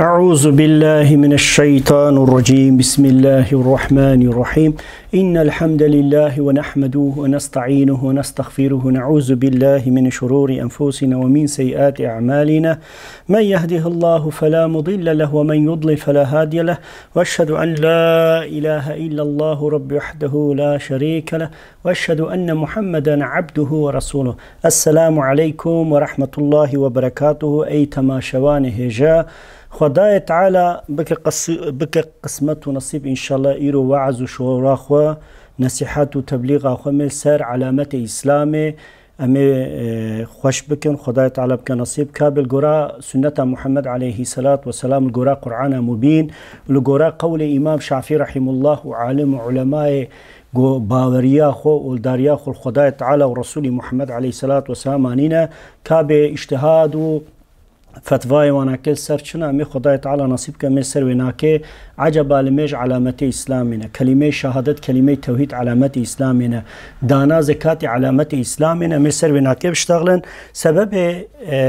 أعوذ بالله من الشيطان الرجيم. بسم الله الرحمن الرحيم. إن الحمد لله ونحمده ونستعينه ونستغفره ونعوذ بالله من شرور أنفسنا ومن سيئات أعمالنا. من يهده الله فلا مضل له ومن يضلل فلا هادي له، وأشهد أن لا إله إلا الله رب وحده لا شريك له، وأشهد أن محمدا عبده ورسوله. السلام عليكم ورحمة الله وبركاته. أي تماشوان هجا خدای تعالی بک قسمت و نصیب انشالله ایرو وعظ و شورا خو نصیحت و تبلیغ خو مل سر علامت اسلام امی خوش بکن. خدای تعالی بک نصیب کابل گورا سنت محمد علیه الصلاة والسلام، گورا قرآن مبین، گورا قول امام شافعی رحمه الله و عالم و علماء باوریا خو ولداریا خو خدای تعالی و رسول محمد علیه الصلاة والسلام آنینا کاب اجتهاد و فتوای واناکل سر چنا می خدای تعالی نصیب که می سر وناکه عجب علمش علامت اسلامنا، کلمه شهادت کلمه توحید علامت اسلامنا، دانا زکات علامت اسلامنا می سر وناکه بشتغلن. سبب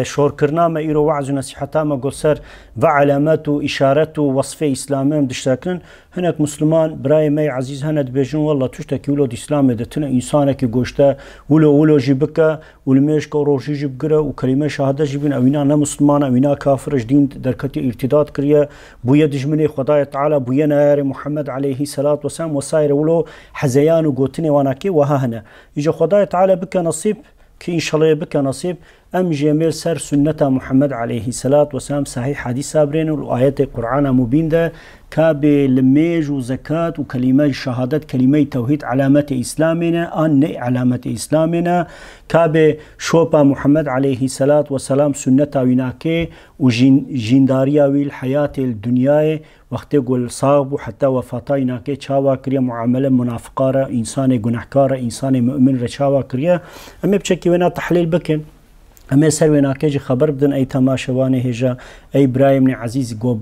شور کرنا ما ایرو وعظ و نصیحتا ما گل سر و علامت و اشارت و وصف اسلام دشتکن. هناك مسلمان براي مي عزيز هند بيجون والله تشتكي ولو اسلام دتنا انسانك گوشته ولو جيبك ولميش كروجي جيبقرا وكلمه شهاده جيبين اوينا نا مسلمان اوينا كافر دين دركتي ارتداد كريا بويا دجمني خدای تعالى بويا نار محمد عليه الصلاه والسلام وساير ولو حزيان وقوتني واناكي وهاهنا يجي خدای تعالى بك نصيب كي ان شاء الله بك نصيب ام جميل سر سنة محمد عليه الصلاة والسلام صحيح حديث سابرين والآيات القرآن مبين ده كاب لميج وزكاة وكلمة شهادة كلمة توحيد علامة إسلامنا أن علامة إسلامنا كاب شوبا محمد عليه الصلاة والسلام سنة ويناكي وجنداريا والحياة الدنيا وقت يقول صاحب حتى وفاتا يناكي تشاوا كريا معاملة منافقارة إنسان جنحكارة إنسان مؤمن رشاوا كريا أما بشكل ونا تحليل بكن اما سر وناكيجي خبر بدن اي تماشواني هجا اي برايم عزيز جو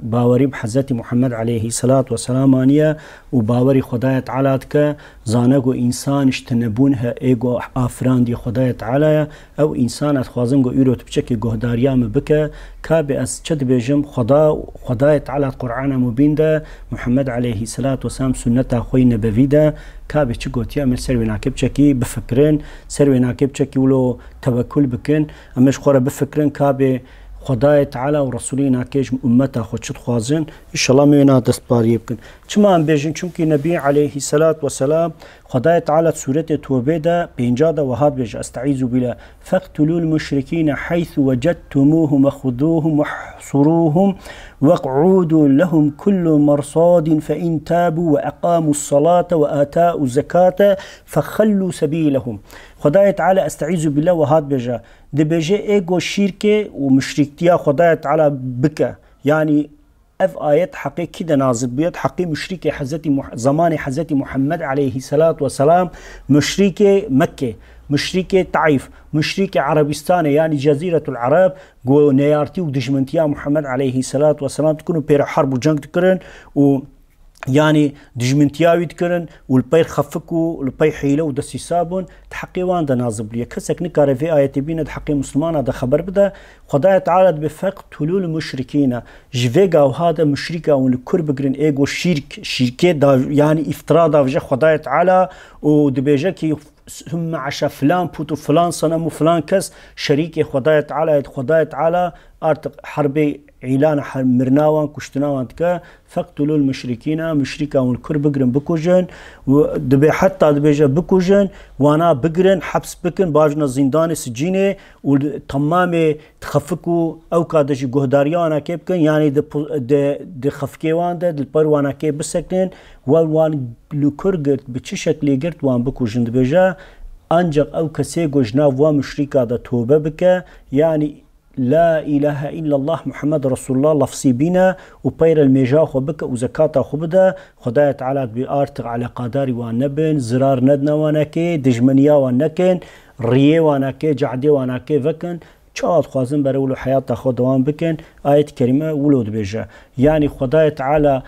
باوري بحضرت محمد عليه الصلاة والسلام آنيا وباوري خداية تعالى كا زانگو انسان اشتنبونها ايگو آفران دي خداية تعالى او انسان اتخوازنگو ايرو تبچكي گهداريام بكا كابي از چد بيجم خداية تعالى قرآن مبين ده محمد عليه الصلاة والسلام سنة خوي نبوي ده كابي چه گوتي امل سر وناكي بچكي بفكرن سر وناكي بچكي ولو توكل بكن امش خورا بفكرن كابي خدای تعالی و رسولی ناکیج امتا خود شد خوازن ان شاء الله مینا دست باری بکن. چما ام بیجن چونکی نبی علیه الصلاة والسلام خدای تعالی سوره توبه ده 50 ده وهاد بیج استعیذ بالله فاقتلوا المشركين حيث وجدتموهم وخذوهم واحصروهم واقعدوا لهم كل مرصاد فإن تابوا وأقاموا الصلاة وآتاءوا الزكاة فخلوا سبيلهم. خدای تعالی استعیذ بالله وهاد بیجا ده بیجه ایگو شرک و مشرکتیا خدای تعالی بکه، يعني اف آيات حقيقي كده نازل بيد حقيقي مشرك زمان حضرت محمد عليه الصلاة والسلام، مشرك مكة، مشرك طائف، مشرك عربستان يعني جزيرة العرب جو نيارتي ودجمنتيا محمد عليه الصلاة والسلام تكونوا بير حرب وجنگ تكرن و يعني دجمنتياوي تكرن والبير خفكو والبير حيله ودسي سابون تحقيوان ده نازب ليه كسك نكار في آية بينا تحقي مسلمان هذا خبر بدا خداية تعالى بفقتلوا المشركين جفيقا وهذا مشركا والكر بقرن ايغو شركة دا يعني افتراض وجه خداية تعالى ودبيجاكي ثم عشا فلان بوتو فلان صنم وفلان كس شريك خداية تعالى ارتق حربي اعلان مرناوان كشتناوان تكا فقتلوا المشركين مشركا والكر بقرن بكوجن ودبي حتى دبيجا بكوجن وانا بقرن حبس بكن باجنا زندان سجينه وتمام تخفكوا او كادجي جهداريانا كيبكن يعني د خفكيوان ده البروانا كيب بسكن والوان لكر قرت بچ شكلي قرت وان بكوجن دبيجا انجق او كسي جوجنا و مشركا ده توبه بك يعني لا إله إلا الله محمد رسول الله لفظي بنا وبير الميجا خبك وزكاة خبدا خداية تعالى بأرتق على قداري وانبن زرار ندنا وانكي دجمنيا وانكن ريه وانكي جعدي وانكي فكن شاد خوازن برولو حياة خدوان بكن آية كريمة ولود بيجا يعني خداية تعالى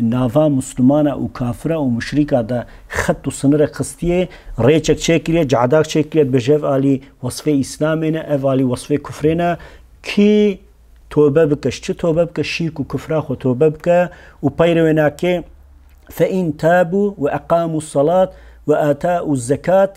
ناوا مسلمانه و کافره و مشرکه ده خط و سنر قسطیه ریچک چکریه جعداک چکریه بجو علی وصفه اسلامینه اف علی وصفه کفرینه کی توبه بکش. چه توبه بکش؟ شیرک و کفرا خو توبه بکه و پیرو ناکه. فإن تابوا وأقاموا الصلاة وآتاءوا الزكاة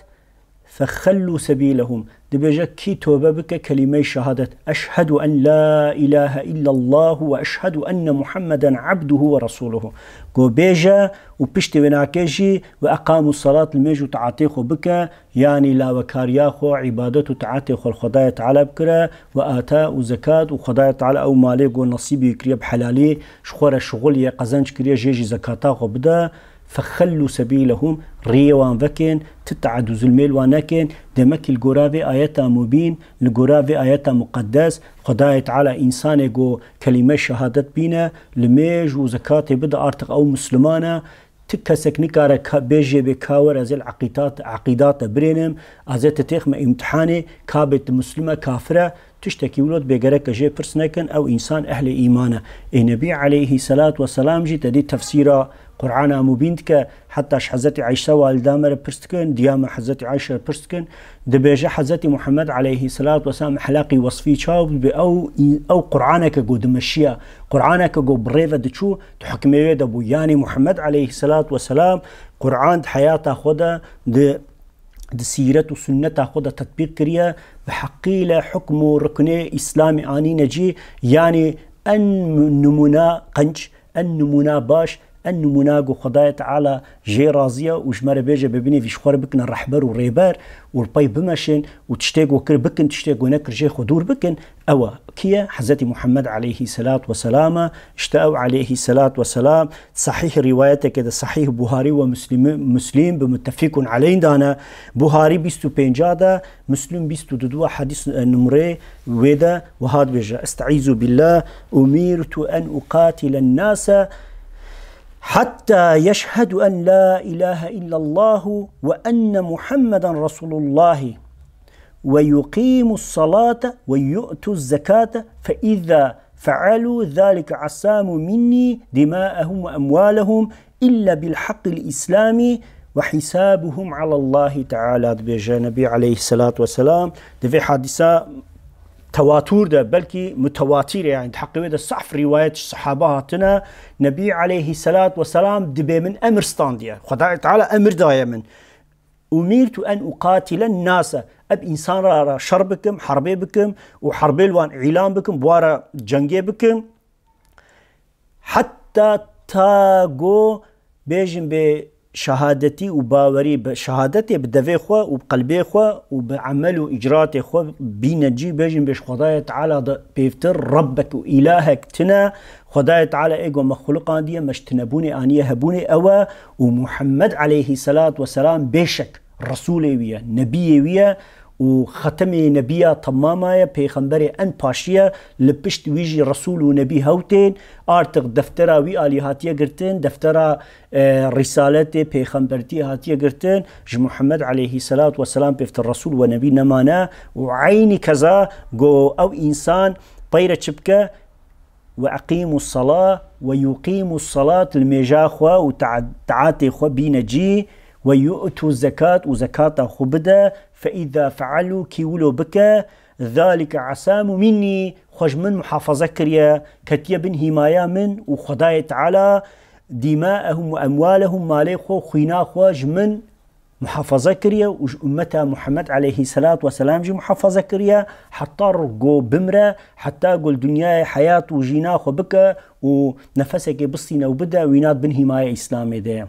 فخلوا سبيلهم. دبيجا كي توبة بك كلمة شهادة أشهد أن لا إله إلا الله وأشهد أن محمدا عبده ورسوله. قو بيجا وبشتي وناكيجي وأقاموا الصلاة الميجو تعاطيخو بك يعني لا وكارياخو عبادته تعاطيخو الخداية تعالى بكرا وآتاء زكاة وخداية تعالى أو مالي قو نصيبي كريا بحلالي شخورة شغل يقزنج كريا جيجي زكاتاخو بدا. فخلوا سبيلهم ريوان فكين تتعدوا زلميل وانكين دمك القرافي آياتا مبين القرافي آياتا مقدس خداية تعالى إنسان جو كلمة شهادت بينا لميج وزكاة بدا أرتق أو مسلمانا تكسك نكارة بيجي بكاور أزي عقيدات برينم أزي تتيخ ما امتحاني كابت مسلمة كافرة تشتكي ولد بيقرأك جي برسنكن أو إنسان أهل إيمانه. النبي عليه الصلاة والسلام جي تدي تفسيره قرآن مبينتك حتى حزتي عائشة والدامر برستكن ديام حزتي عائشة برستكن دبيجة حزتي محمد عليه الصلاة والسلام حلاقي وصفي شاب أو قرآنك جو دمشيا قرآنك جو بريفة دشو تحكمي دبو يعني محمد عليه الصلاة والسلام قرآن حياته خدا د سيرة وسنة خدا تطبيق كريا بحقيلة حكم ركني إسلامي آني نجي يعني أن نمونا قنج أن نمونا باش أن مناقو خداية تعالى جي رازية وجمارة بيجا ببني في شخور بكن الرحبر والريبار والباي بمشن وتشتاقو كر بكن تشتاقو نكر جي خدور بكن أوا كيا حزتي محمد عليه الصلاة والسلام اشتاقوا عليه الصلاة والسلام. صحيح روايته كده صحيح بخاري ومسلم بمتفق عليه دانا بخاري بيستو بينجادا مسلم بيستو ددوا حديث نمري ويدا وهاد بيجا استعيذ بالله أميرت أن أقاتل الناس حتى يشهد أن لا إله إلا الله وأن محمدا رسول الله ويقيموا الصلاة ويؤتوا الزكاة فإذا فعلوا ذلك عصاموا مني دماءهم وأموالهم إلا بالحق الإسلامي وحسابهم على الله تعالى. بيجا نبي عليه الصلاة والسلام دفي حادثة تواتر ده بلكي متواتر يعني تحقق ده صح في رواية الصحابة هاتنا نبي عليه الصلاة والسلام دبي من أمر ستانديا خداية تعالى أمر دائما أمرت أن أقاتل الناس أب إنسان را شر بكم حربي بكم وحربي الوان إعلام بكم بوارا جنگي بكم حتى تاغو بيجن بشهادتي وباوري بشهادتي بدفي خوا وبقلبي خوا وبعمل وإجراتي خوا بينجي بيجن بش خداية تعالى بيفتر ربك وإلهك تنا خداية تعالى إيقو مخلوقان دي مش تنبوني آنية هبوني أوا ومحمد عليه الصلاة والسلام بيشك رسولي ويا نبي ويا وختمي نبيا تماما بيخنبري أن باشيا لبشت ويجي رسول ونبي هوتين آرتق دفترا وي آليهاتيا قرتين دفترا رسالتي بيخنبرتي هاتيا قرتين جو محمد عليه الصلاة والسلام بيفتر رسول ونبي نمانا وعيني كذا جو أو إنسان طيرة شبكة وأقيموا الصلاة ويقيموا الصلاة الميجاخوة وتعاتي خو بينجي ويؤتوا الزكاة وزكاة خبدا فإذا فعلوا كيولو بك ذلك عسام مني خوش من محافظة كريا كتيا بن همايا من وخداية تعالى دماءهم وأموالهم مالي خو خينا خوش من محافظة كريا وأمتها محمد عليه الصلاة والسلام جي محافظة كريا حتى رقو بمرة حتى قول دنيا حياة وجينا خو بك ونفسك بصينا وبدا وينات بن همايا إسلامي ده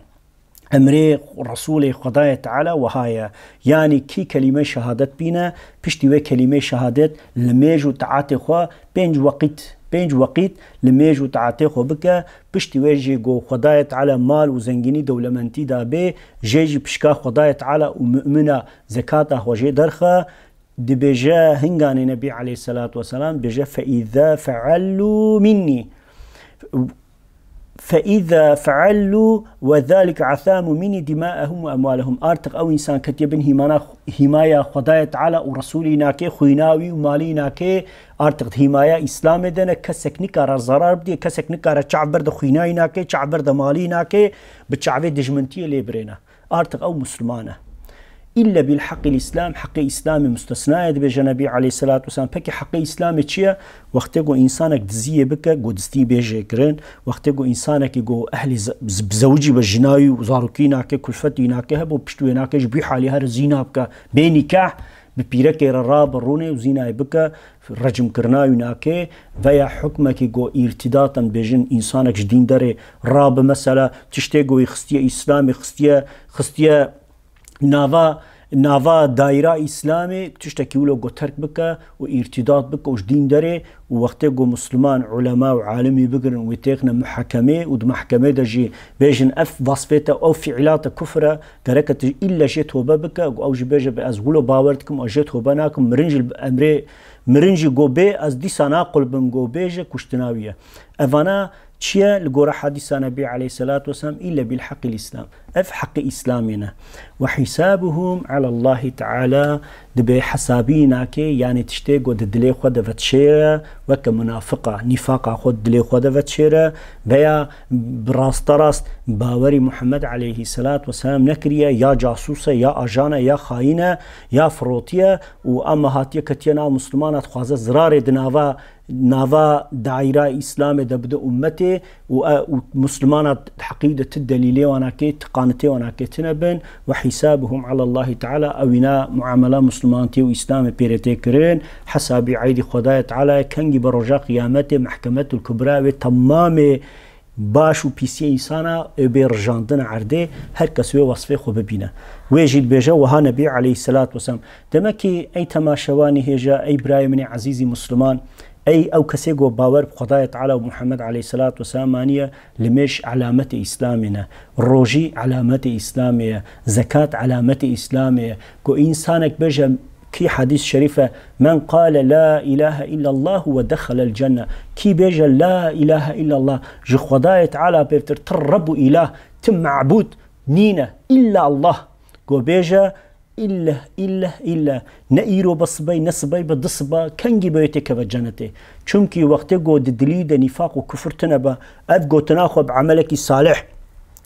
أمري رسول خداية تعالى وهاي يعني كي كلمة شهادت بينا بشتوى كلمة شهادت لميجو تعاتي خوا بينج وقت لميجو تعاتي خوا بك بشتوى جيجو خداية تعالى مال وزنجيني دولمنتي دابي جيجي بشكا خداية تعالى ومؤمنة زكاة وجي درخة دبجا هنغاني نبي عليه الصلاة والسلام بجا فإذا فعلوا مني فإذا فعلوا وذلك عثام مني دماءهم وأموالهم آرتق أو إنسان كتيبن هماية خداية تعالى ورسولي ناكي خويناوي ومالي ناكي آرتق هماية إسلام دنا كسك نكار الزرار بدي كسك نكار تشعبر ده خويناي ناكي تشعبر ده مالي ناكي بتشعبه دجمنتي اللي برينا آرتق أو مسلمانة إلا بالحق الإسلام حق إسلام مستثناء بيجا نبي عليه الصلاة والسلام بكي حق إسلام تشيا وقتكو إنسانك دزيه بك جو دستي بيجا كرن وقتكو إنسانك جو أهل بزوجي بجناي وزاروكيناك كلفتيناك هبو بشتويناك جبي حالي هر زينابك بينكاح بپیرک راب رونه و زینای بکه رجم کرنای ناکه و یا حکمه که گو ارتداطا بجن انسانک جدین داره راب مثلا تشته گوی خستیه اسلام خستیه ناوا دایره اسلامی تشته کیولو گو ترک بکه و ارتداط بکه و جدین داره و وقتی گو مسلمان علماء و عالمی بگرن و تیغن محکمه و محکمه دا جی بیجن اف وصفیتا او فعلات کفره گرکت الا جی توبه بکه او جی بیجن به از غلو باوردکم او جی توبه ناکم مرنج گو بی از دیسا ناقل بم گو بیجن کشتناویه اوانا چیه لگوره حدیث نبی علیه الصلاة والسلام إلا بالحق الإسلام اف حق إسلامنا وحسابهم على الله تعالى دبي حسابينا كي يعني تشتي قد دلي خود فتشيرا وك منافقة نفاقة خود دلي خود فتشيرا بيا براست باوري محمد عليه الصلاة والسلام نكريا يا جاسوسة يا أجانة يا خاينة يا فروتية وأما هاتية كتينا مسلمانات خوازة زرار ناوا دائرة إسلام دبدا أمتي ومسلمانات حقيدة الدليل وناكي تقانتي وناكي تنبن وحسابهم على الله تعالى أونا معاملة مسلمانتي وإسلام بيرتي كرين حسابي عيد خداية تعالى كنجي برجاء قيامته محكمة الكبرى تمام باشو بيسي إنسانا بيرجاندن عرده هر كسوه وصفه خو ببينه ويجيد بيجا وها نبي عليه الصلاة والسلام دمكي أي تماشواني هجا أي برايمني عزيزي مسلمان أي أو كسيجو باور بخداية تعالى ومحمد عليه الصلاة والسلام مانية لمش علامة إسلامنا روجي علامة إسلامية زكاة علامة إسلامية كو إنسانك بجا كي حديث شريفة من قال لا إله إلا الله ودخل الجنة كي بيجا لا إله إلا الله جو خداية تعالى بيفتر تربو إله تم معبود نينا إلا الله كو بيجا إلا نئيرو بصبي نصبي بدصبا كنجي بيتك بجنته چونكي وقت قو دليد نفاق وكفر تنبا أبقو تناخو بعملك صالح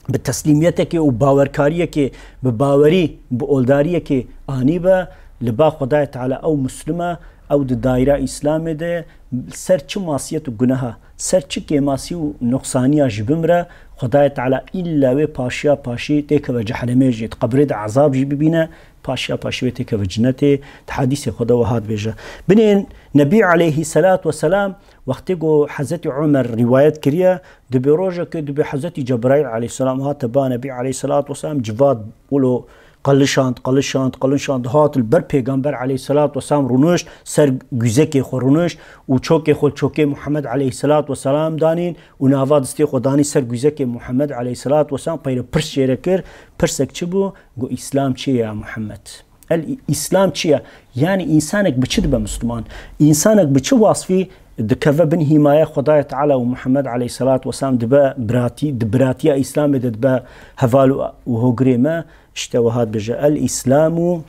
بتسليميتك وباوركاريك بباوري بأولداريك آنيبا لبا خداية تعالى أو مسلمة أو دائرة إسلام ده سرچ ماسية وجناها سرچ كماسي ونقصانية جبمرة خداية تعالى إلا وباشيا باشي تك وجحنم يجيت قبرد عذاب جبينا باشيا باشي تك وجنته حديث خدا وهاد بيجا بنين نبي عليه الصلاة والسلام وقتكو حضرت عمر روايات كريا دبي روجا كدبي حضرت جبرائيل عليه السلام هات با نبي عليه الصلاة والسلام جواد بولو قلشاند هات البر پیغمبر علیه الصلاة والسلام رونوش سر گوزک خورونوش و چوک محمد علیه الصلاة والسلام دانین و نواد استی خدانی سر گوزک محمد علیه الصلاة والسلام پیر پرس شیره کر پرسک چی بو گو اسلام چیه یا محمد الاسلام چیه یعنی انسانک بچه دبا مسلمان انسانک بچه واصفی دكفى بن حماية خداية تعالى ومحمد عليه الصلاة والسلام دبا براتيا إسلام دبا هفالو وهو قريمة اشتوهات بجاء الإسلام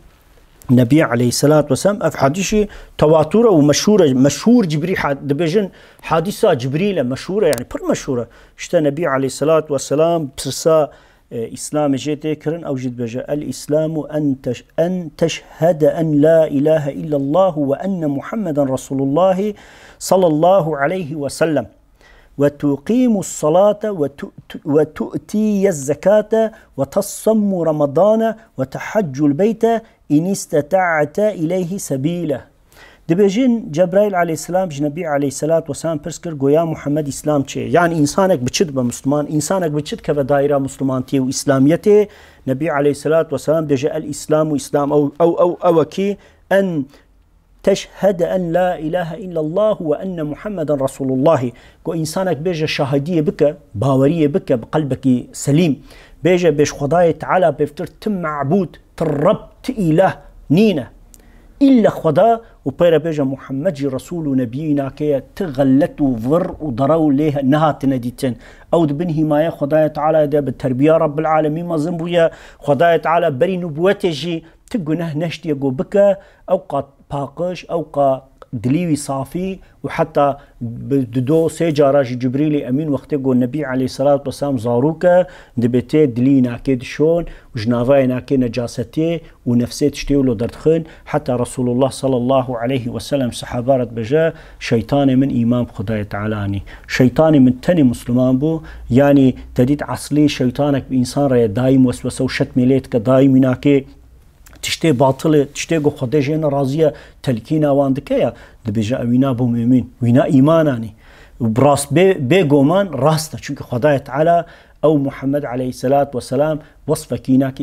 نبي عليه الصلاة والسلام أفحاديشي تواتورة مشهور جبريل دبجن حادثة جبريل مشهورة يعني بر مشهورة اشتا نبي عليه الصلاة والسلام بسرسا إسلام جيتي كرن أوجد بجاء الإسلام أن تشهد أن لا إله إلا الله وأن محمد رسول الله صلى الله عليه وسلم وتقيم الصلاة وتؤتي الزكاة وتصم رمضان وتحج البيت إن استطعت إليه سبيلا دبجين جبرائيل عليه السلام جنبي عليه الصلاة والسلام برسكر قويا محمد إسلام چه يعني إنسانك بچد بمسلمان إنسانك بچد كبه دائرة مسلمانتي وإسلاميته نبي عليه الصلاة والسلام بجاء الإسلام وإسلام أو كي أن تشهد أن لا إله إلا الله وأن محمد رسول الله كو إنسانك بيجا شهادية بك باورية بك بقلبك سليم بيجا بيش خداية تعالى بيفتر تم معبود ترب تإله نينا إلا خدا وبيرا بيجا محمد رسول نبينا كي تغلت وفر وضروا ليه نهات نديتن أو دبن حماية خداية تعالى ده بالتربية رب العالمين ما زنبويا خداية تعالى بري نبوته جي تقنه نشتي يقو بك أو قد باقش أو دليوي صافي وحتى بدو سيجاراج جبريل أمين وقت يقول النبي عليه الصلاة والسلام زاروكا دبتي دلي ناكيد شون وجنافاي ناكي نجاستي ونفسي تشتيولو دردخن حتى رسول الله صلى الله عليه وسلم صحابات بجا شيطان من إمام خداية تعالاني شيطان من تاني مسلمان بو يعني تديد عصلي شيطانك بإنسان رأي دايم وسوسة وشت ميليتك دايم ناكي تشتي باطل تشتي قو خده جينا رازية تلكينا واندكيا دبجا وينا بو مؤمن وينا إيماناني وبراس بي قومان راسته چونك خداية تعالى أو محمد عليه الصلاة والسلام وصفة كيناك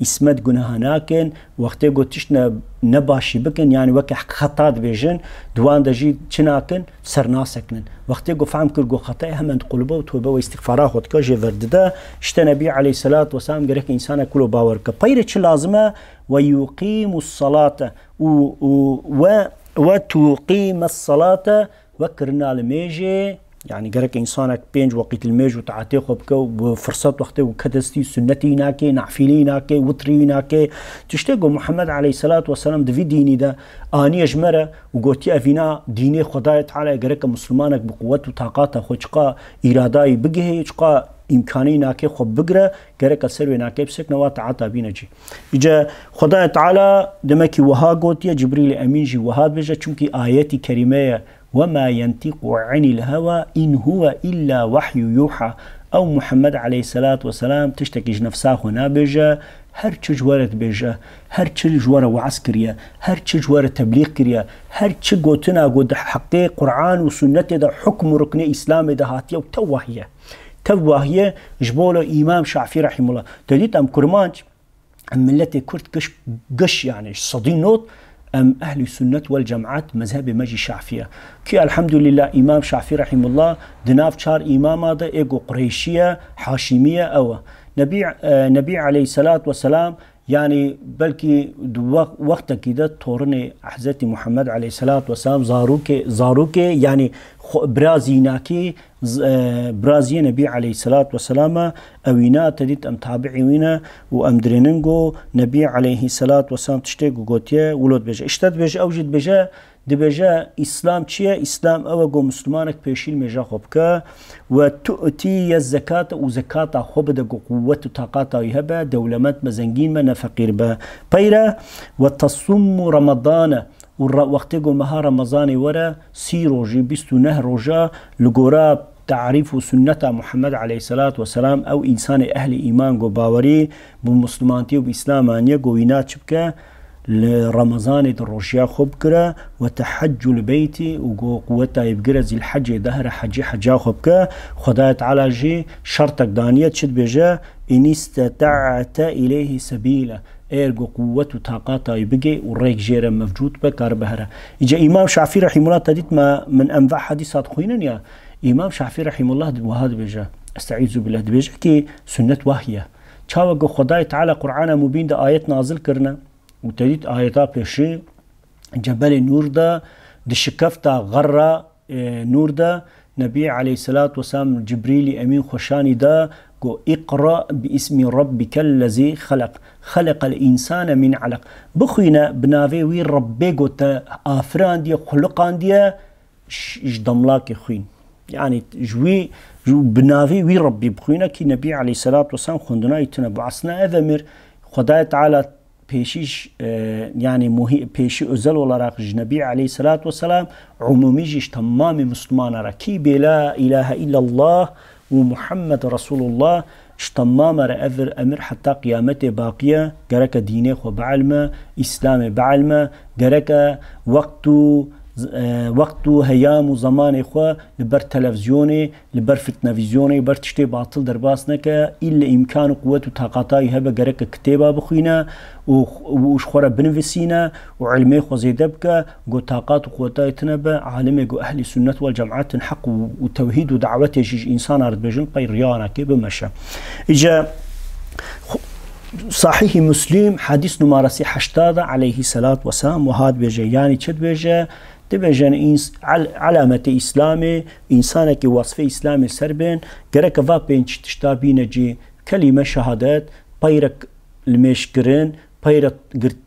اسمت قناهناكن وقت يقول تشنا نباشي بكن يعني وكي خطات بيجن دوان دجي چناكن سرناسكن وقت يقول فهم كرقو خطأي هم انت قلبه وتوبه واستغفاره خودك جي فردده اشتا نبي عليه الصلاة والسلام قريك إنسانا كله باورك بايرة چه لازمه ويقيم الصلاة وتقيم الصلاة وكرنا الميجي يعني قرك إنسانك بينج وقت الميج وتعاتي خبك وفرصات وقته وكدستي سنتي ناكي نعفيلي ناكي وطري ناكي تشتاقوا محمد عليه الصلاة والسلام دفي ديني ده آني أجمرة وقوتي أفينا ديني خداية تعالى قرك مسلمانك بقوة وطاقاته خوشقا إراداي بقه شقا إمكاني ناكي خب بقرة قرك السروي ناكي بسك نوات عطا بينجي إجا خداية تعالى دمكي وها قوتي جبريل أمين جي وهاد بجا چونكي آياتي كريمية وما ينطق عن الهوى إن هو إلا وحي يوحى أو محمد عليه الصلاة والسلام تشتكي نفسه هنا بيجا هر چه جوارة بيجا هر چه جوارة وعظ كريا هر چه جوارة تبليغ كريا هر چه قوتنا قد حقي قرآن وسنة ده حكم ركن إسلام ده هاتيا وتوهية جبوله إمام شافعي رحمه الله تديت أم كرمانج أم ملتي كرت قش يعني صدين نوت أم أهل السنة والجماعات مذهب مجي شافعية كي الحمد لله إمام شافعي رحمه الله دناف شار إمام هذا إيجو قريشية حاشمية أو نبي عليه الصلاة والسلام يعني بلكي وقت كده تورني حضرت محمد عليه الصلاة والسلام زاروك يعني برازيناكي برازي نبي عليه الصلاة والسلام أوينا تديت أم تابعينا وأم دريننجو نبي عليه الصلاة والسلام تشتيقو قوتيه ولود بجا اشتاد بجا أوجد بجا دبجا إسلام چيه إسلام أوغو مسلمانك بيشيل مجا خبكا وتؤتي الزكاة وزكاة خبدا قوة طاقات يهبا دولمات مزنجين من فقير با بيرا وتصم رمضان وقتقو مها رمضان ورا سي روجي بستو نه روجا لقورا تعريف سنة محمد عليه الصلاة والسلام أو إنسان أهل إيمان قو باوري بمسلمانتي وبإسلامانيا قو وينات شبكا لرمضان الروشيا خب كرا وتحج البيت وقو قوتا يبقرا زي الحج دهر حجا خب كا خداية على جي شرطك دانية تشد بجا إن استطعت إليه سبيلا إيرقو قوة وطاقاتا يبقى والريك جيرا مفجود بكار بهرا إجا إمام شافعي رحمه الله تديت ما من أنفع حديثات خوينا يا إمام شافعي رحمه الله وهذا بجا استعيذ بالله بجا كي سنة وحية چاوة خداية تعالى قرآن مبين دا آيات نازل كرنا وتديت آياتا بيشي جبل نور دا دشكفتا غرة نور دا نبي عليه الصلاة والسلام جبريل أمين خوشاني دا قو اقرأ باسم ربك الذي خلق الإنسان من علق بخوينا بنافي وي ربي قو تا آفران دي خلقان دي جدملاك خوين يعني جو بنافي وي ربي بخوينا كي نبي عليه الصلاة والسلام خندنا يتنبع عصنا أذمر خداية تعالى پیشیش يعني پیشی ازل ولا نبی علیه الصلاة والسلام عمومی جیش تمام مسلمان را کی بلا اله الا الله ومحمد رسول الله تمام را امر حتى قيامته باقيه جرك دينه وبعلمه اسلام بعلمه جرك وقت هيام وزمان خو لبر تلفزيوني لبر فتنفيزيوني بر تشتي باطل درباس نكا الا امكان قوه وطاقتاي هبه جرك كتابه بخينا وشخوره بنفسينا وعلمي خو زيدبك جو طاقات وقوتاي تنبا عالمي جو اهل السنه والجماعات حق وتوحيد ودعوته جيج انسان ارد بجن قيريانا كي بمشى اجا صحيح مسلم حديث نمرة 80 عليه الصلاة والسلام وهذا بيجي يعني چد بيجي تبجن علامة إسلامي إنسانك وصفة إسلامي سربين جرك فابين تشتابين جي كلمة شهادات بيرك المشكرين بيرك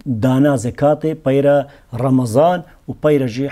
دانا زكاتي بيرا رمضان وبيرجي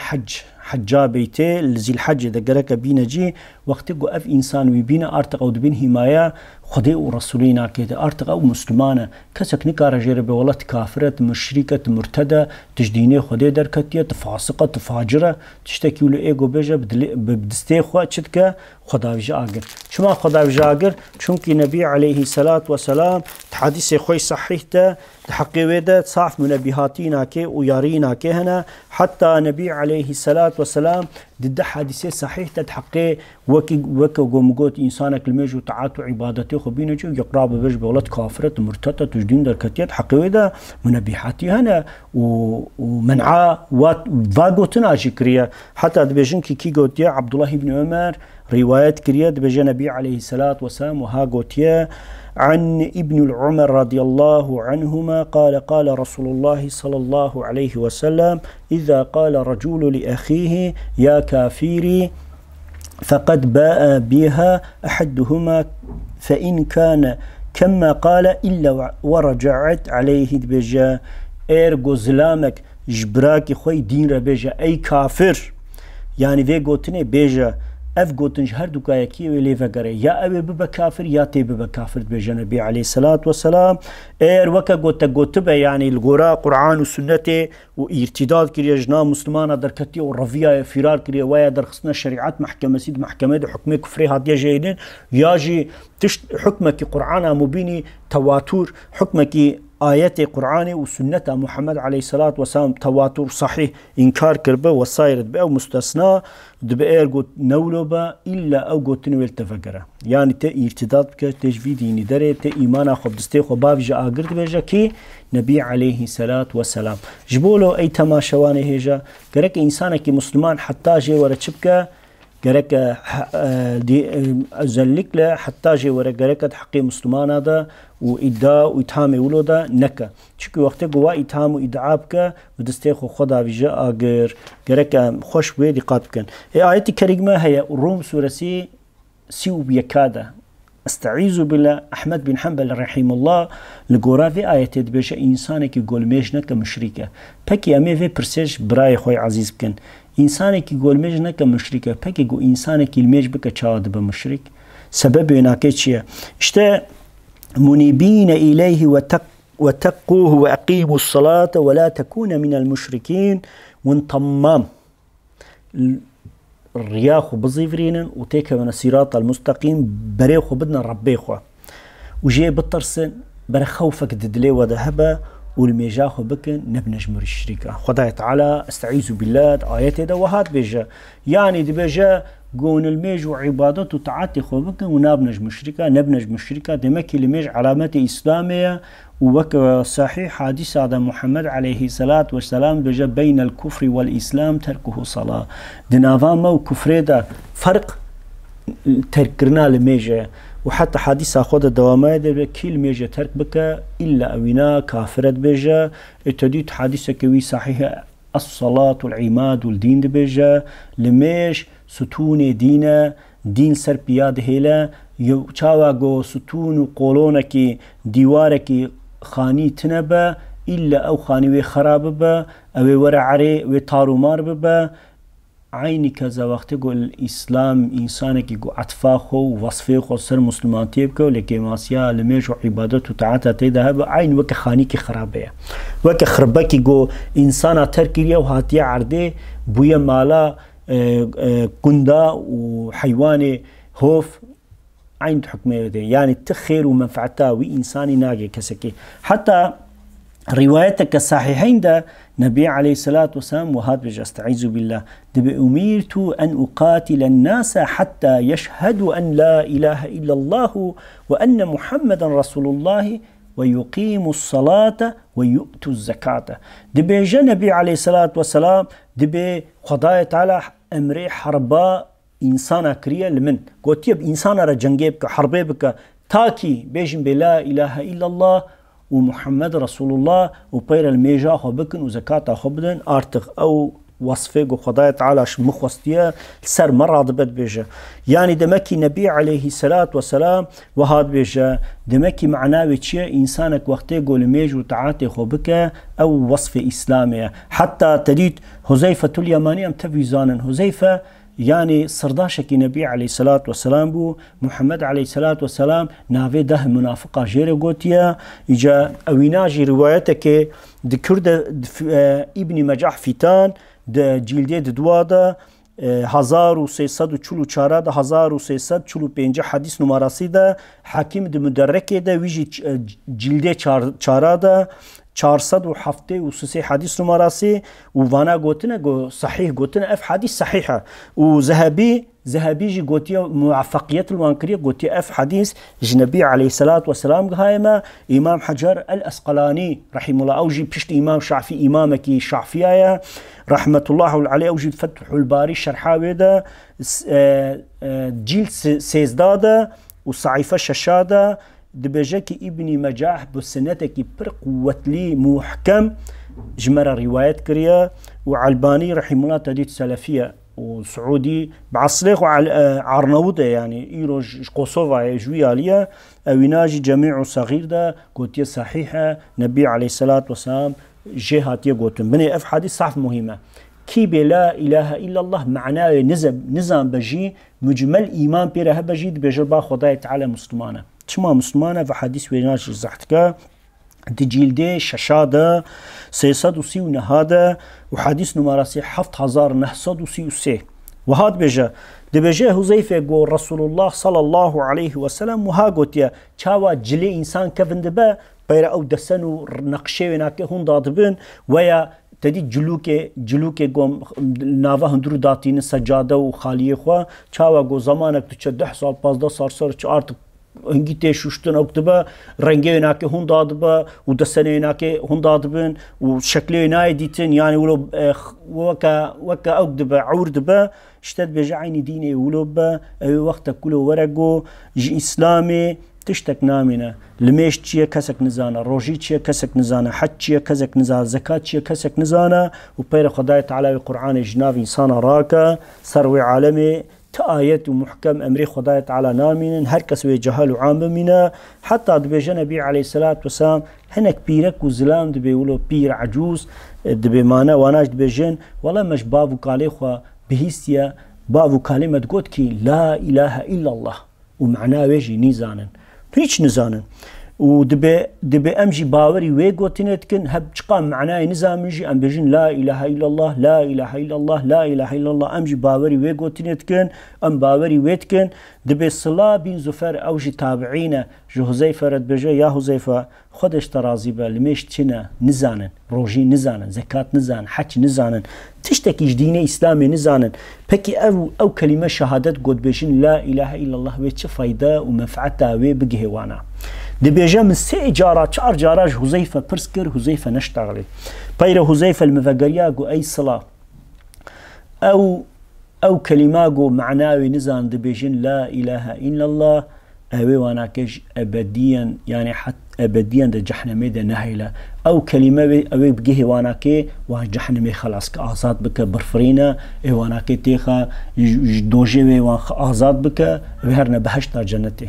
حجا بيتي لزي الحج دقرك بينا جي وقت جو اف انسان ويبينا ارتق او دبين حمايه خدي ورسولينا كده ارتق او مسلمانه كسك نكار جرب والله كافره مشركه مرتده تجديني خدي دركتيه فاسقه فاجره تشتكي له ايجو بيجا بدستي خو تشتك خدا بجاگر شما خدا بجاگر چونكي نبي عليه الصلاه والسلام حديث خوي صحيح ده تحقيوده صاف منبهاتينا كي ويارينا كي هنا حتى نبي عليه الصلاه والسلام ضد حادثه صحيح تحقي وكي قومقوت انسانك الميج وطاعات وعبادته خبينه جو يقرا ببج بولد كافره مرتده تجدين دركتيات حقيوده منبهاتي هنا ومنعا واغوتنا شكريه حتى دبجن كي قوتيا عبد الله بن عمر روايه كريه دبجن نبي عليه الصلاه والسلام وها قوتيا عن ابن العمر رضي الله عنهما قال رسول الله صلى الله عليه وسلم إذا قال رجل لأخيه يا كافري فقد باء بها أحدهما فإن كان كما قال إلا ورجعت عليه بجا إرغو زلامك جبراك خوي دين ربجا أي كافر يعني في قوتني بجا اف گوتنج هر دوکای کی ویلی وگره یا او بب کافر یا تی بب کافر به نبی علیه الصلاة والسلام وکا گوت به یعنی الگورا قرآن و سنت و ارتداد کریه جنا مسلمان در کتی و رفیع فرار کریه و یا در خصنا شریعت محکمه سید محکمه ده حکم کفری هادیه جیدین یا جی تشت حکمه کی قرآن مبینی تواتر حکمه کی آيات قرآن وسنة محمد عليه الصلاة والسلام تواتر صحيح إنكار كربه وصايرت بأو مستثنى دبئر قوت نولو با إلا أو قوت نويل تفكره يعني تا ارتداد بك تجويدي نداره تا إيمانا خب دسته خباب جا آقرد بيجا كي نبي عليه الصلاة والسلام جبولو أي تماشواني هيجا قرك إنسانا كي مسلمان حتى جي ورا چبكا قرك دي أزلك له حتى جي ورا قرك تحقي مسلمان هذا وإدعاء وإتهام ولودا نكا چونكي وقت جوا إتهام وإدعاء بك ودستيخو خدا بيجا آجر قرك خوش بيدي قاد بكن آية كريمة هي الروم سورة سيو بيكادا استعيذ بالله أحمد بن حنبل رحمه الله لقورا في آية بيجا إنسانك يقول ميج نكا مشركة بكي أمي في برسيج براي خوي عزيز بكن إنسانك يقول ميج نكا مشركة بكي يقول إنسانك الميج بك تشاد بمشرك سبب هناك شيء اشتا منيبين إليه وتقوه وأقيموا الصلاة ولا تكون من المشركين وانطمام الرياخ بظيفرين وتيك من الصراط المستقيم بريخو بدنا ربيخو وجي بطرسن برخوفك ددلي وذهبا والميجاخو بكن نبنج مر الشركة خداي تعالى استعيذ بالله آيات دوهات بيجا يعني دي بيجا قون الميج وعبادته تعاتي خوبك ونبنج مشركة دمكي الميج علامات إسلامية ووك صحيح حديث هذا محمد عليه الصلاة والسلام بجا بين الكفر والإسلام تركه صلاة دنافاما وكفر ده فرق تركنا الميجا وحتى حديث أخذ الدوامات ده كل ميجا ترك بك إلا أوينا كافرت بجا اتديت حديث كوي صحيح الصلاة والعماد والدين ده بجا لميش ستون دين سر بياد هلا يو ستون وقولونك ديوارك خاني تنبا إلا أو خاني وي خراب با أو ورعري وي تارومار با عيني كذا وقت يقول الإسلام إنسانك يقول عطفاخو ووصفيخو سر مسلمان تيبكو لكي ماسيا لميش وعبادته تعاتا تيدا عين وك خانيك خرابية وك خربك يقول إنسانا تركيا وهاتيا عردي بويا مالا كندا وحيواني هوف عين حكمه دي يعني تخير ومنفعتها وإنساني ناقي كسكي حتى روايتك الصحيحين ده نبي عليه الصلاة والسلام وهذا بجا استعيذ بالله دبي أميرت أن أقاتل الناس حتى يشهدوا أن لا إله إلا الله وأن محمد رسول الله ويقيموا الصلاة ويؤتوا الزكاة دبي جا نبي عليه الصلاة والسلام دبي خداية تعالى أمري حربا إنسانا كريا لمن قلت يب إنسانا رجنجيبك حربيبك تاكي بيجن بلا إله إلا الله ومحمد رسول الله وبير الميجا خبكن وزكاة خبدن ارتق او وصفه گو خدای تعالی مخوستیه سر مراد بد بیجه يعني دمكي نبي عليه الصلاة والسلام وهاد بيجا دمكي معناه چيه إنسانك وقته قول ميج وتعاتي خوبك أو وصف إسلامية حتى تريد حذيفة اليماني أم تفيزانا حذيفة يعني سرداشك نبي عليه الصلاة والسلام بو محمد عليه الصلاة والسلام ناوي ده منافقة جيري قوتيا إجا أويناجي روايتك دكرد ابن مجاح فيتان ده جلده دواده 1344 ده 1345 حدیث نمارسی ده حاکم ده مدرکه ده ویجی جلده 4 ده 473 حديث نماراسي وفانا قوتنا صحيح قوتنا اف حديث صحيحه وذهبي جي قوتيا موفقية الوانكرية قوتيا اف حديث جنبي عليه الصلاة والسلام هايما امام حجر الاسقلاني رحمه الله اوجي بشت امام شافعي امامك شافعية رحمة الله عليه اوجي فتح الباري شرحاوي ده جيل سيزداده وصعيفة ششاده دبجك ابن مجاح بسنتك بر قوتلي محكم جمرة روايات كريا وعلباني رحمه الله تديت سلفية وسعودي بعصليق وعرنوط يعني إيروج قصوفا جوي عليا أويناجي جميع صغير ده قوتية صحيحة نبي عليه الصلاة والسلام جهاتية قوتن بني اف حديث صحف مهمة كي لا إله إلا الله معناه نظام بجي مجمل إيمان بيره بجي بجربا خداي تعالى مسلمانه شما مسلمانه و حدیث ویناش زحتکا دی جلده ششاده 339 ده و حدیث نمارسی 7933 و هاد بجه دی بجه حذیفه گو رسول الله صلی الله علیه و سلم و ها گوتیا چاوا جلی انسان کفنده با بیر او دسن و نقشه وناکه هون دادبن و یا تدی جلوک گم ناوه هندرو داتین سجاده و خالیه خوا چاوا گو زمانک تو چه 10 سال 15 سال چه artık هنگی تشوشتن اکتبا رنگی ناکه هون داد با و دسنه ناکه هون داد بن و شکلی نای دیتن يعني ولو وكا اکتبا عورد با اشتد بجعين ديني ولو با اي وقت كله ورقو اسلامي تشتك نامنا لميش چيه كسك نزانا روجي چيه كسك نزانا حج چيه كسك نزانا زكاة چيه كسك نزانا و بير خداية تعالى القرآن جناف انسان راكا سروي عالمي تآيات ومحكم أمري خداية تعالى نامين هر كس وجهال وعام منا حتى دبي نبي عليه الصلاة والسلام هناك بيرك وزلام دبي ولو بير عجوز دبي مانا واناش دبي جن والله مش بابو كالي خوا بهيستيا بابو كلمة قلت كي لا إله إلا الله ومعناه ويجي نيزانن هيش نزانن ودبي امجي باوري ويغوتينتكن هب تقام معناه نظام يجي ام بيجن لا اله الا الله لا اله الا الله لا اله الا الله امجي باوري ويغوتينتكن ام باوري ويتكن دبي صلا بن زفر اوجي تابعينه جو حذيفه رد بجا يا حذيفه خودش ترازي بالمش تشنا نزانن روجي نزانن زكاه نزان حج نزانن تشتكي دين اسلامي نزانن بكي او كلمه شهاده قد بيجن لا اله الا الله ويتش فايده ومنفعتها وبقي وانا دبيجا من 3 جارة 4 جارة حذيفة برسكر حذيفة نشتغلي بير حذيفة المفقريا قو أي صلاة أو كلمة قو معناوي نزان دبيجين لا إله إلا الله أوي وانا كج أبديا يعني حتى أبديا دا جحنمي دا نهيلة أو كلمة أوي بقيه وانا كي وان جحنمي خلاص كآزاد بك برفرينا إيه وانا كي تيخا دوجي وان آزاد بك وهرنا بهشتا جنتي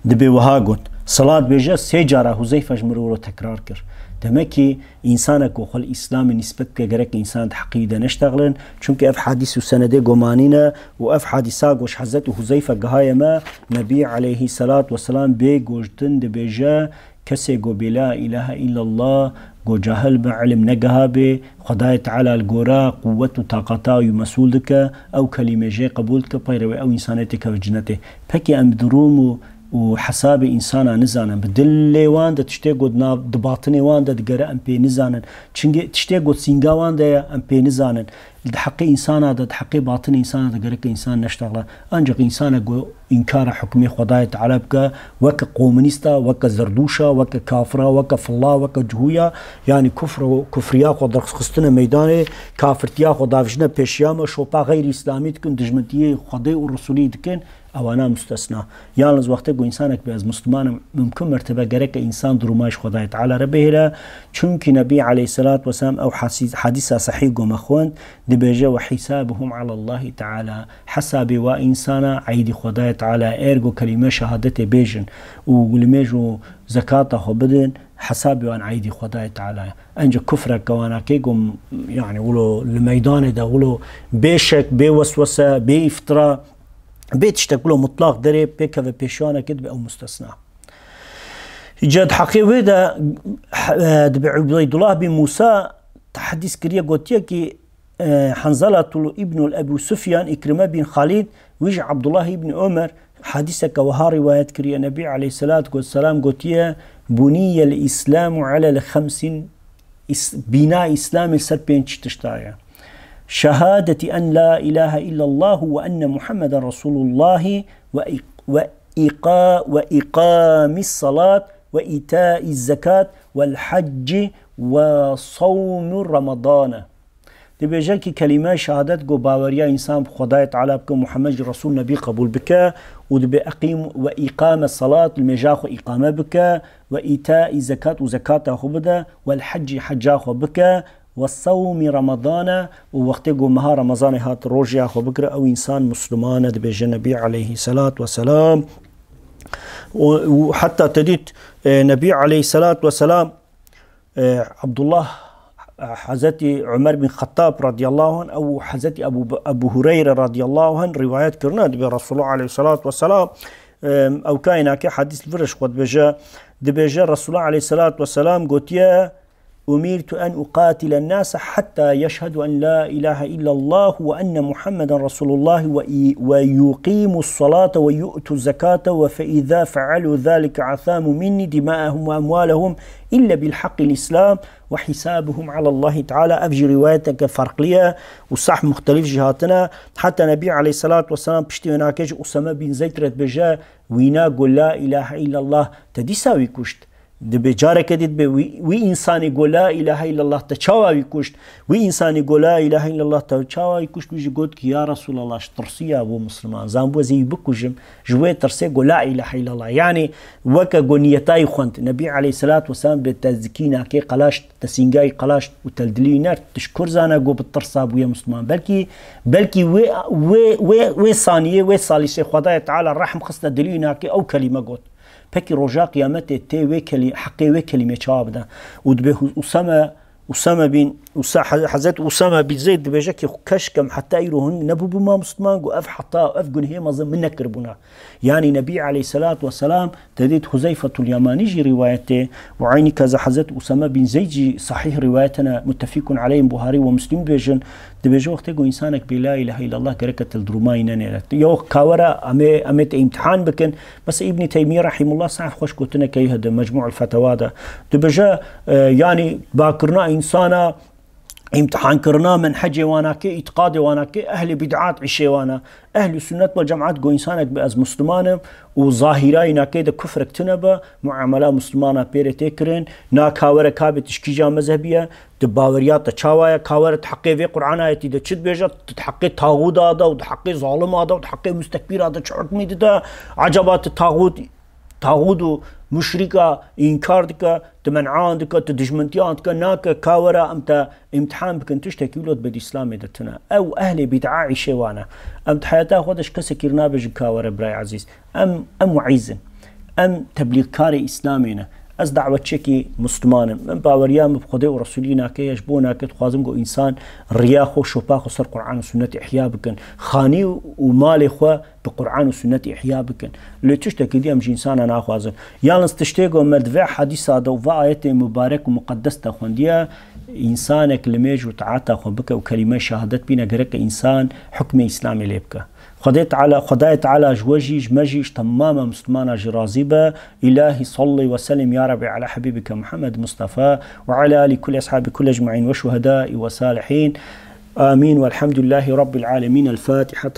دبي وها قلت صلاة بيجا 3 جارة حذيفة جمرورو تكرار كر دمكي إنسانك وخل إسلام نسبت كجرك إنسان حقيقة نشتغلن چونك أف حديث وسنده قمانينا وأف حديثا قوش حزت حذيفة قهاية ما نبي عليه الصلاة والسلام بيجوجتن دبيجا كسي قو بلا إله إلا الله قو جاهل بعلم نقها بي خداية تعالى القورا قوة وطاقتا ومسؤولك أو كلمة جي قبولك بيروي أو إنسانتك في جنته بكي أم درومو وحساب إنسانا نزانا بدل وان دا تشتي قد ناب دباطني وان دا دقرا أم بي نزانا تشتي قد سينغا وان دا أم بي نزانا حقي إنسانا دا حقي باطني إنسانا دا قرق إنسان نشتغل أنجق إنسانا قو إنكار حكمي خداية تعالى بك وكا قومنيستا وكا زردوشا وكا كافرا وكا فالله وكا جهويا يعني كفريا قدر خستنا ميداني كافرتيا قدافجنا بيشياما شوبا غير إسلامي تكن دجمنتيه خداي والرسولي تكن اوانا مستثنا یالنز وقتی گو انسانك به از مسلمان ممکن مرتبه گرک انسان دروماش خدای تعالی ربه چونك نبي عليه الصلاة والسلام او حديث صحيح قوم اخوان دبجه وحسابهم على الله تعالى حسابي وانسانا عيد خدای تعالی ارجو كلمه شهادته بيجن ولميجو زكاته بدن حسابي وان عيدي خدای تعالی انجا كفرك وانا كيقوم يعني ولو الميدان ده ولو بيشك بوسوسه بيفترى بيتشتكلو مطلق دري بيكا في بيشانا كده او مستثنى جد حقيقي ده عبد الله بن موسى تحديث كريه قوتيه كي حنظلة ابن الأبو سفيان إكرمة بن خالد ويج عبد الله بن عمر حديثك وها رواية كريه النبي عليه الصلاة والسلام قوتيه بني الإسلام على الخمس بناء إسلام السربين تشتايا شهادة أن لا إله إلا الله وأن محمد رسول الله وإقام الصلاة وإيتاء الزكاة والحج وصوم رمضان دبيجا كي كلمة شهادت جو باوريا إنسان خداي تعالى بك محمد رسول نبي قبول بك ودبي أقيم وإقام الصلاة المجاخ إقامة بك وإيتاء الزكاة وزكاة خبدا والحج حجاخ بك والصوم رمضان ووقت يقول مها رمضان هات روجيا خو بكرة او انسان مسلمان دبيجا النبي عليه الصلاة والسلام وحتى تديت نبي عليه الصلاة والسلام عبد الله حزتي عمر بن خطاب رضي الله عنه او حزتي ابو هريرة رضي الله عنه روايات كرنا دبي رسول الله عليه الصلاة والسلام او كايناك حديث الفرش قد دبيجا رسول الله عليه الصلاة والسلام قلت يا أمرت أن أقاتل الناس حتى يشهدوا أن لا إله إلا الله وأن محمد رسول الله ويقيموا الصلاة ويؤتوا الزكاة فإذا فعلوا ذلك عثاموا مني دماءهم وأموالهم إلا بالحق الإسلام وحسابهم على الله تعالى. أفجي روايتك فرق ليها وصح مختلف جهاتنا حتى نبي عليه الصلاة والسلام بشتي هناك أسامة بن زيد رد بجا وينا قل لا إله إلا الله تدي ساوي كشت دبي جارة كديد بي وي إنساني يقول لا إله إلا الله تشاوى يكشت وي إنساني يقول لا إله إلا الله تشاوى يكشت ويجي قلت يا رسول الله ترسيا أبو مسلمان زامبو زي بكوجم جوي ترسي يقول لا إله إلا الله يعني وكا قنيتاي خنت نبي عليه الصلاة والسلام بالتزكينا كي قلاش تسينجاي قلاش وتلدلينار تشكر زانا قو بالترسا أبو يا مسلمان بلكي وي ثانية وي صالسي خدايا تعالى الرحم خصنا دلينا كي أو كلمة قلت بكي رجاء قيامته تي وكلي حقي وكلمة شابدا ودبه أسامة بن حزت أسامة بن زيد بيجاكي كشكم حتى يروهن نبو بما مسلمان قو أف حتى أف قن هي مظن من نكربنا يعني نبي عليه الصلاة والسلام تديت حذيفة اليماني جي روايته وعيني كذا حزت أسامة بن زيد صحيح روايتنا متفق عليه بخاري ومسلم بيجن دبيجو وقت يقول إنسانك بلا إله إلا الله كركة الدرماين نيرت يو كاورا أمت امتحان بكن بس ابن تيمية رحمه الله صح خوش كوتنا كي هذا مجموع الفتاوى ده دبيجا يعني باكرنا إنسانا امتحان كرنا من حجي وانا كي اعتقادي وانا كي اهل بدعات عشي وانا اهل السنة والجماعات قو انسانك باز مسلمان وظاهراينا كيدا كفر اكتنبا معاملة مسلمانا بيري تكرين نا كاورة كابت اشكيجا مذهبية دباوريات تشاوايا كاورة تحقي في قرآن آياتي دا تشد بيجا تحقي تاغود هذا وتحقي ظالم هذا وتحقي مستكبير هذا شعرت ميدا دا عجبات تاغود مشركة إنكار دكا تمنعان دكا تدجمنتيان دكا ناكا كاورا أمتا امتحان بكن تشتكي ولد بدي إسلامي دتنا أو أهلي بدعاء عشيوانا أمت حياتا خودش كسا كيرنا بج كاورا براي عزيز أم وعيزن أم تبليغ كاري إسلامينا از دعوة تشكي مسلمان من باوريان بخدي ورسولينا كي يجبونا كي تخوازم قو إنسان رياخو شوباخو سر قرآن وسنة إحياء بكن خاني ومالي خوا بقرآن وسنة إحياء بكن لو تشتكي دي أمج إنسان أنا أخوازم يالنس تشتكي مدفع حديثة دو آيات مبارك ومقدس تخونديا إنسانك لميج وتعاتا خو بك وكلمة شهادت بينا قرق إنسان حكم إسلامي ليبك خداي تعالى جوجيج مجيج تماما مسلمانا جرازيبا إلهي صلي وسلم يا ربي على حبيبك محمد مصطفى وعلى آل كل أصحاب كل أجمعين وشهداء وصالحين آمين والحمد لله رب العالمين. الفاتحة.